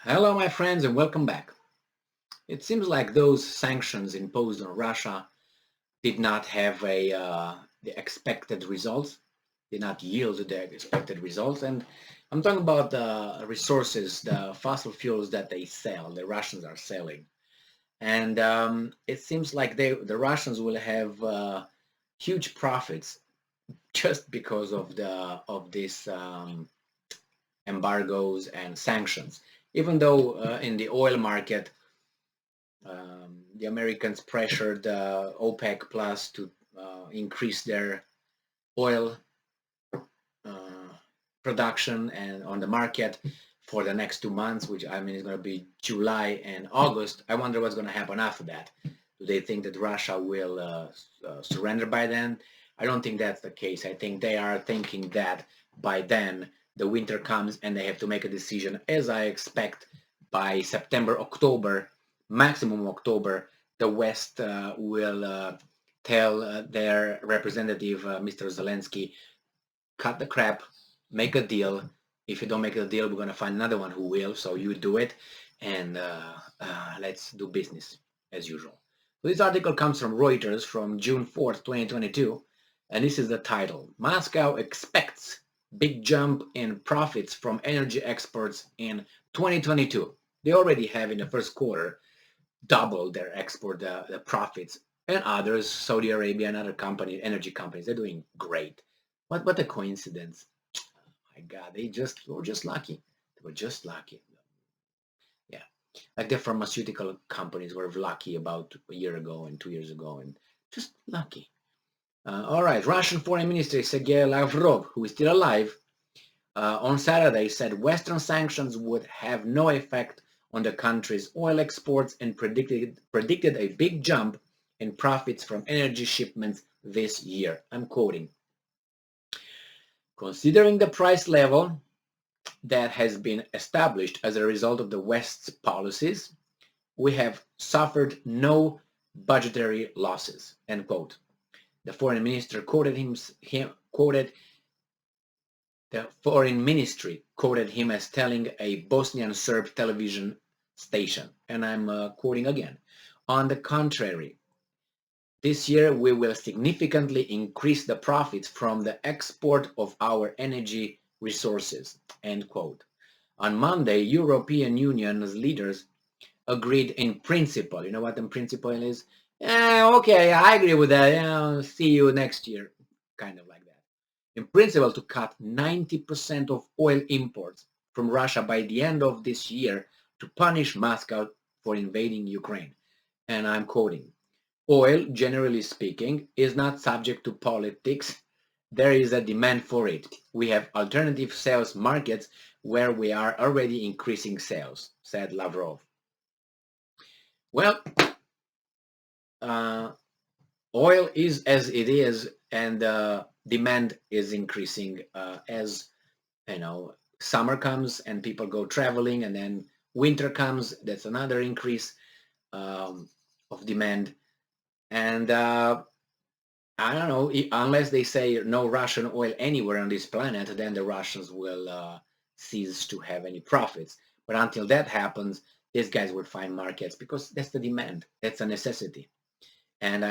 Hello, my friends, and welcome back. It seems like those sanctions imposed on Russia did not have the expected results, did not yield the expected results. And I'm talking about the resources, the fossil fuels that they sell, the Russians are selling. And it seems like the Russians will have huge profits just because of these embargoes and sanctions. Even though in the oil market, the Americans pressured OPEC Plus to increase their oil uh, production and on the market for the next 2 months, which I mean is going to be July and August. I wonder what's going to happen after that. Do they think that Russia will surrender by then? I don't think that's the case. I think they are thinking that by then the winter comes and they have to make a decision, as I expect by September, October, maximum October, the West will tell their representative, Mr. Zelensky, cut the crap, make a deal. If you don't make a deal, we're going to find another one who will. So you do it, and let's do business as usual. So this article comes from Reuters from June 4th, 2022, and this is the title. Moscow expects big jump in profits from energy exports in 2022. They already have in the first quarter doubled their export the profits, and others, Saudi Arabia and other companies, energy companies, they're doing great. What a coincidence! My God, they just were just lucky. They were just lucky. Yeah, like the pharmaceutical companies were lucky about a year ago and 2 years ago, and just lucky. All right, Russian Foreign Minister Sergei Lavrov, who is still alive, on Saturday said Western sanctions would have no effect on the country's oil exports and predicted a big jump in profits from energy shipments this year. I'm quoting. Considering the price level that has been established as a result of the West's policies, we have suffered no budgetary losses. End quote. The foreign minister quoted the foreign ministry quoted him as telling a Bosnian Serb television station, and I'm quoting again. On the contrary, this year we will significantly increase the profits from the export of our energy resources. End quote. On Monday, European Union's leaders agreed in principle. You know what in principle is? Okay, I agree with that. See you next year. Kind of like that. In principle, to cut 90% of oil imports from Russia by the end of this year to punish Moscow for invading Ukraine. And I'm quoting, oil, generally speaking, is not subject to politics. There is a demand for it. We have alternative sales markets where we are already increasing sales, said Lavrov. Well, uh, oil is as it is, and demand is increasing as summer comes and people go traveling, and then winter comes. That's another increase of demand, and I don't know, unless they say no Russian oil anywhere on this planet, then the Russians will cease to have any profits. But until that happens, these guys will find markets because that's the demand. That's a necessity. And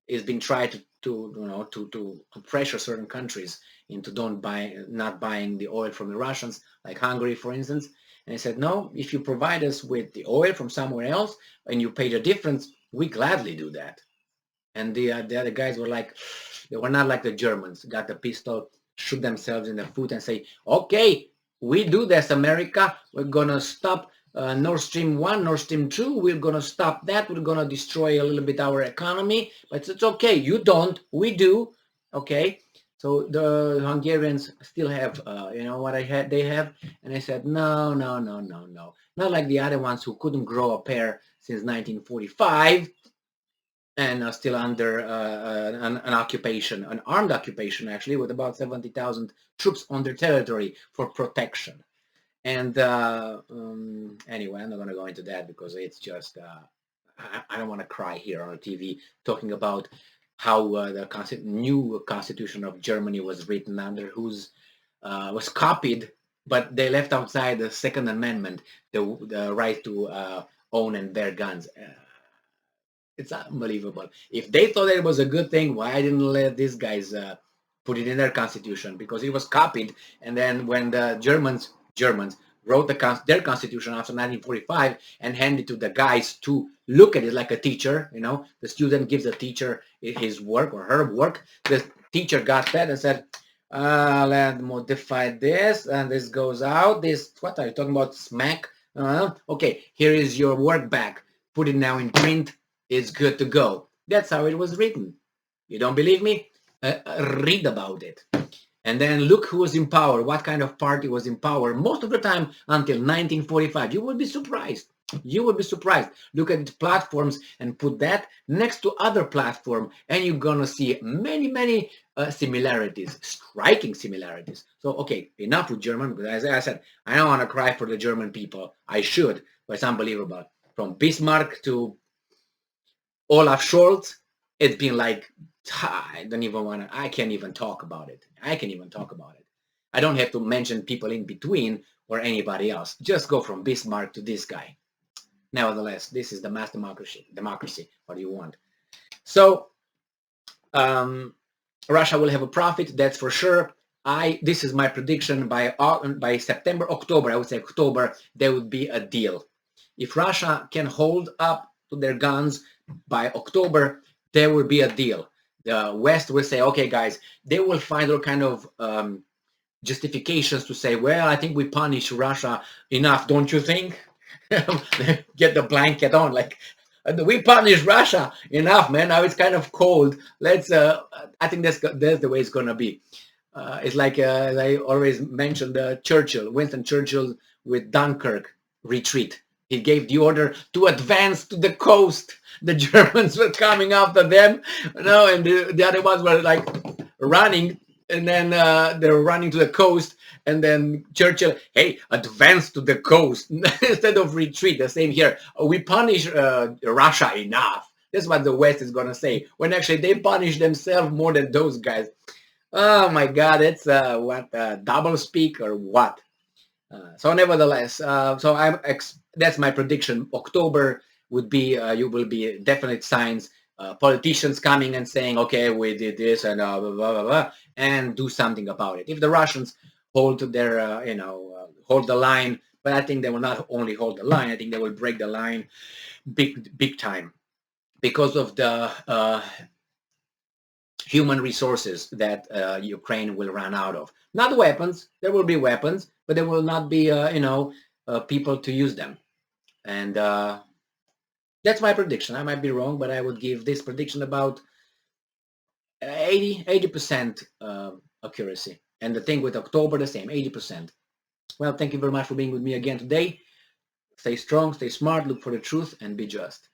it's been tried to pressure certain countries into not buying the oil from the Russians, like Hungary, for instance. And they said, no, if you provide us with the oil from somewhere else and you pay the difference, we gladly do that. And the other guys were like, they were not like the Germans, got the pistol, shoot themselves in the foot and say, okay, we do this, America. We're going to stop Nord Stream 1, Nord Stream 2. We're going to stop that. We're going to destroy a little bit our economy. But it's okay. You don't. We do. Okay. So the Hungarians still have, what they have. And I said, no, no, no, no, no. Not like the other ones who couldn't grow a pair since 1945 and are still under an occupation, an armed occupation, actually, with about 70,000 troops on their territory for protection. And anyway, I'm not going to go into that because it's just, I don't want to cry here on TV talking about how the new constitution of Germany was written under, was copied but they left outside the Second Amendment, the right to own and bear guns. It's unbelievable. If they thought it was a good thing, why didn't let these guys put it in their constitution? Because it was copied, and then when the Germans wrote their constitution after 1945 and handed to the guys to look at it like a teacher, the student gives the teacher his work or her work. The teacher got that and said, let's modify this, and this goes out. This, what are you talking about? Smack. Okay, here is your work back. Put it now in print. It's good to go. That's how it was written. You don't believe me? Read about it. And then look who was in power, what kind of party was in power most of the time until 1945. You would be surprised. You would be surprised. Look at the platforms and put that next to other platform, and you're gonna see many similarities, striking similarities. So okay, enough with German, because as I said, I don't want to cry for the German people. I should, but it's unbelievable. From Bismarck to Olaf Scholz, it's been like, I don't even want to, I can't even talk about it. I can't even talk about it. I don't have to mention people in between or anybody else. Just go from Bismarck to this guy. Nevertheless, this is the mass democracy. What do you want? So Russia will have a profit, that's for sure. This is my prediction. By September, October, I would say October, there would be a deal. If Russia can hold up to their guns by October, there will be a deal. The West will say, okay, guys, they will find all kind of justifications to say, well, I think we punished Russia enough, don't you think? Get the blanket on, like, we punished Russia enough, man. Now it's kind of cold. Let's. I think that's the way it's gonna be. It's like as I always mentioned, Winston Churchill with Dunkirk retreat. He gave the order to advance to the coast. The Germans were coming after them, and the other ones were like running, and then they were running to the coast, and then Churchill, hey, advance to the coast instead of retreat. The same here. We punish Russia enough. That's what the West is gonna say. When actually they punish themselves more than those guys. Oh my God, it's what double speak or what? So nevertheless, that's my prediction. October would be you will be definite signs. Politicians coming and saying, okay, we did this and blah, blah, blah, blah, and do something about it. If the Russians hold their, hold the line, but I think they will not only hold the line, I think they will break the line big time because of the human resources that Ukraine will run out of. Not weapons. There will be weapons, but there will not be, people to use them. And that's my prediction. I might be wrong, but I would give this prediction about 80% accuracy. And the thing with October, the same, 80%. Well, thank you very much for being with me again today. Stay strong, stay smart, look for the truth, and be just.